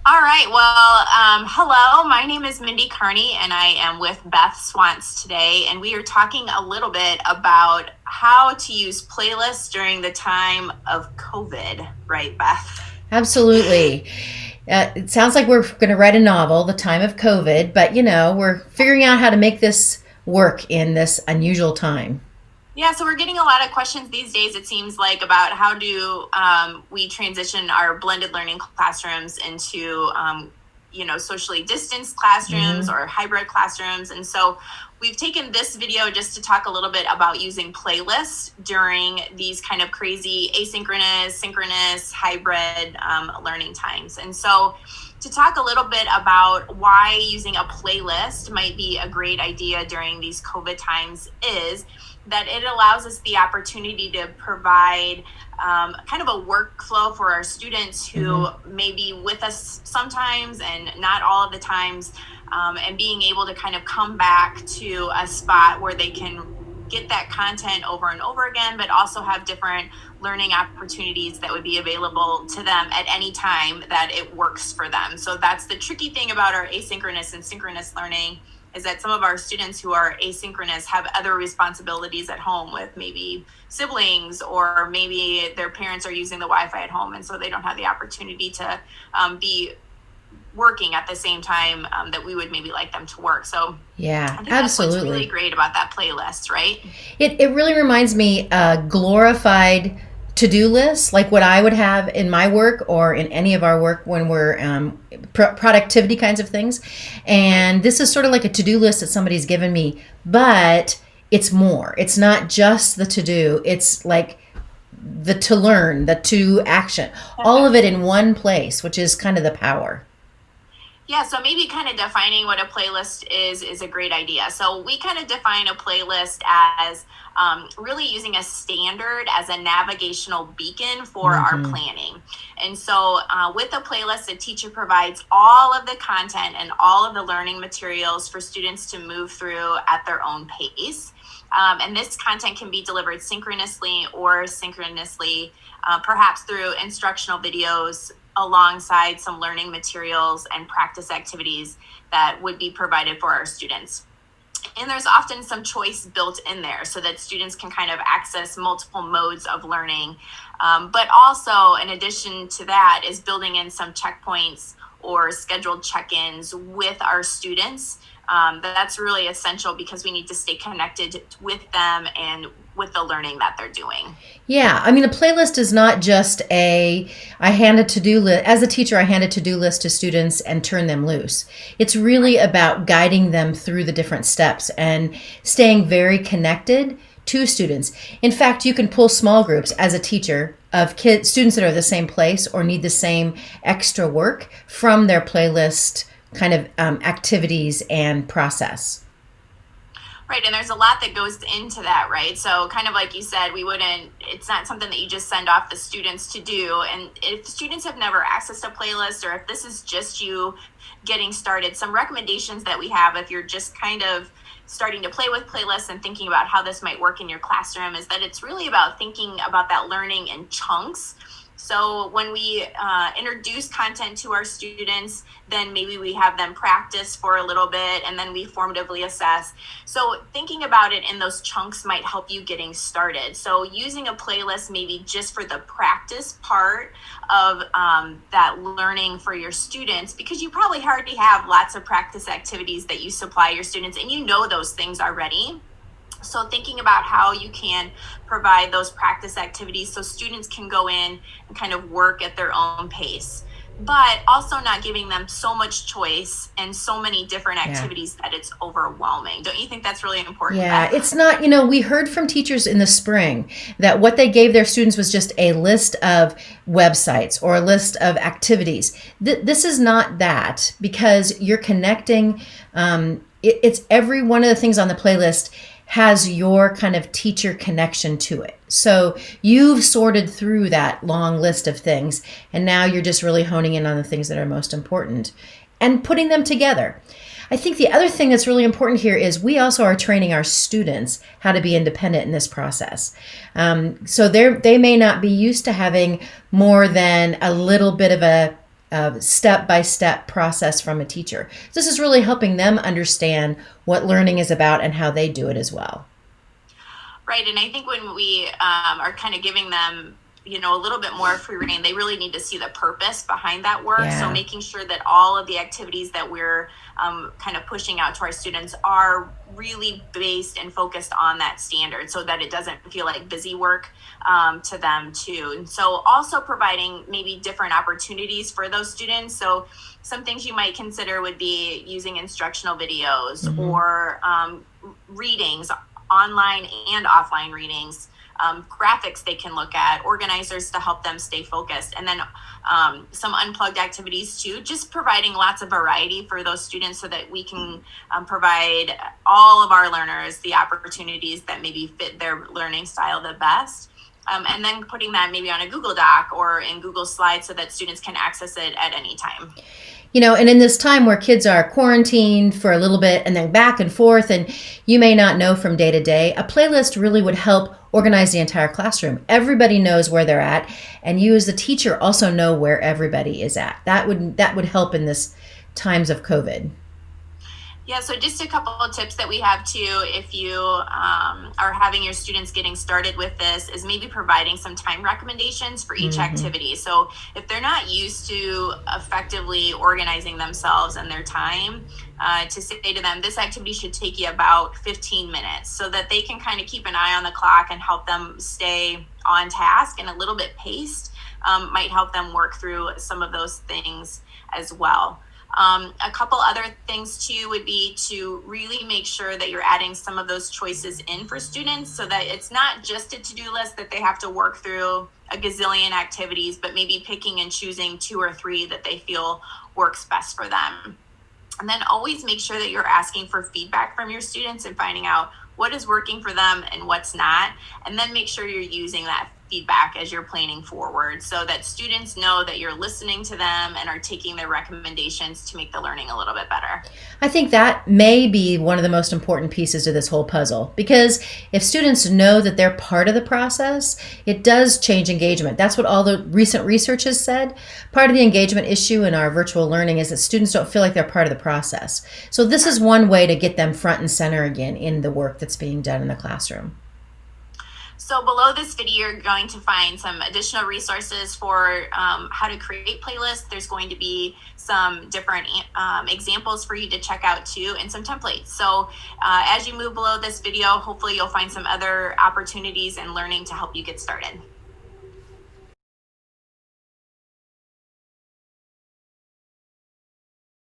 All right. Well, hello. My name is Mindy Carney, and I am with Beth Swants today. And we are talking a little bit about how to use playlists during the time of COVID, right, Beth? Absolutely. It sounds like we're going to write a novel, The Time of COVID, but we're figuring out how to make this work in this unusual time. Yeah, so we're getting a lot of questions these days, it seems like, about how do we transition our blended learning classrooms into, socially distanced classrooms Hmm. or hybrid classrooms. And so we've taken this video just to talk a little bit about using playlists during these kind of crazy asynchronous, synchronous, hybrid learning times. And so to talk a little bit about why using a playlist might be a great idea during these COVID times is that it allows us the opportunity to provide kind of a workflow for our students who Hmm. may be with us sometimes and not all of the times, and being able to kind of come back to a spot where they can get that content over and over again, but also have different learning opportunities that would be available to them at any time that it works for them. So that's the tricky thing about our asynchronous and synchronous learning, is that some of our students who are asynchronous have other responsibilities at home with maybe siblings, or maybe their parents are using the Wi-Fi at home, and so they don't have the opportunity to be working at the same time that we would maybe like them to work. So Yeah, I think that's what's really absolutely. great about that playlist, right? It really reminds me glorified to-do lists, like what I would have in my work or in any of our work when we're productivity kinds of things. Right. And this is sort of like a to-do list that somebody's given me, but it's more. It's not just the to-do. It's like the to learn, the to action, all of it in one place, which is kind of the power. Yeah, so maybe kind of defining what a playlist is a great idea. So we kind of define a playlist as really using a standard as a navigational beacon for our Hmm. planning. And so with a playlist, the teacher provides all of the content and all of the learning materials for students to move through at their own pace. And this content can be delivered synchronously or synchronously, perhaps through instructional videos alongside some learning materials and practice activities that would be provided for our students. And there's often some choice built in there so that students can kind of access multiple modes of learning. But also, in addition to that, is building in some checkpoints or scheduled check-ins with our students. That's really essential because we need to stay connected with them and with the learning that they're doing. Yeah, I mean, a playlist is not just I hand a to-do list. As a teacher, I hand a to-do list to students and turn them loose. It's really Right. about guiding them through the different steps and staying very connected to students. In fact, you can pull small groups as a teacher of kids, students that are the same place or need the same extra work from their playlist kind of activities and process. Right, and there's a lot that goes into that, right? So kind of like you said, it's not something that you just send off the students to do. And if students have never accessed a playlist, or if this is just you getting started, some recommendations that we have if you're just kind of starting to play with playlists and thinking about how this might work in your classroom, is that it's really about thinking about that learning in chunks. So when we introduce content to our students, then maybe we have them practice for a little bit and then we formatively assess. So thinking about it in those chunks might help you getting started. So using a playlist maybe just for the practice part of that learning for your students, because you probably already have lots of practice activities that you supply your students and you know those things already. So thinking about how you can provide those practice activities so students can go in and kind of work at their own pace, but also not giving them so much choice and so many different Yeah. activities that it's overwhelming. Don't you think that's really important, Yeah, Beth? it's not, we heard from teachers in the spring that what they gave their students was just a list of websites or a list of activities. This is not that because you're connecting. It's every one of the things on the playlist has your kind of teacher connection to it. So you've sorted through that long list of things, and now you're just really honing in on the things that are most important and putting them together. I think the other thing that's really important here is we also are training our students how to be independent in this process. So they may not be used to having more than a little bit of step-by-step process from a teacher. This is really helping them understand what learning is about and how they do it as well. Right, and I think when we are kind of giving them, a little bit more free reign, they really need to see the purpose behind that work. So Yeah. making sure that all of the activities that we're kind of pushing out to our students are really based and focused on that standard, so that it doesn't feel like busy work to them too. And so also providing maybe different opportunities for those students. So some things you might consider would be using instructional videos or readings, online and offline readings, graphics they can look at, organizers to help them stay focused, and then some unplugged activities too, just providing lots of variety for those students so that we can provide all of our learners the opportunities that maybe fit their learning style the best. And then putting that maybe on a Google Doc or in Google Slides so that students can access it at any time. And in this time where kids are quarantined for a little bit and then back and forth, and you may not know from day to day, a playlist really would help organize the entire classroom. Everybody knows where they're at, and you as the teacher also know where everybody is at. That would help in this times of COVID. Yeah, so just a couple of tips that we have too, if you are having your students getting started with this, is maybe providing some time recommendations for each activity. So if they're not used to effectively organizing themselves and their time, to say to them, this activity should take you about 15 minutes, so that they can kind of keep an eye on the clock and help them stay on task and a little bit paced, might help them work through some of those things as well. A couple other things too would be to really make sure that you're adding some of those choices in for students, so that it's not just a to-do list that they have to work through a gazillion activities, but maybe picking and choosing 2 or 3 that they feel works best for them. And then always make sure that you're asking for feedback from your students and finding out what is working for them and what's not. And then make sure you're using that feedback as you're planning forward, so that students know that you're listening to them and are taking their recommendations to make the learning a little bit better. I think that may be one of the most important pieces to this whole puzzle, because if students know that they're part of the process, it does change engagement. That's what all the recent research has said. Part of the engagement issue in our virtual learning is that students don't feel like they're part of the process. So this is one way to get them front and center again in the work that's being done in the classroom. So below this video, you're going to find some additional resources for how to create playlists. There's going to be some different examples for you to check out too, and some templates. So as you move below this video, hopefully you'll find some other opportunities and learning to help you get started.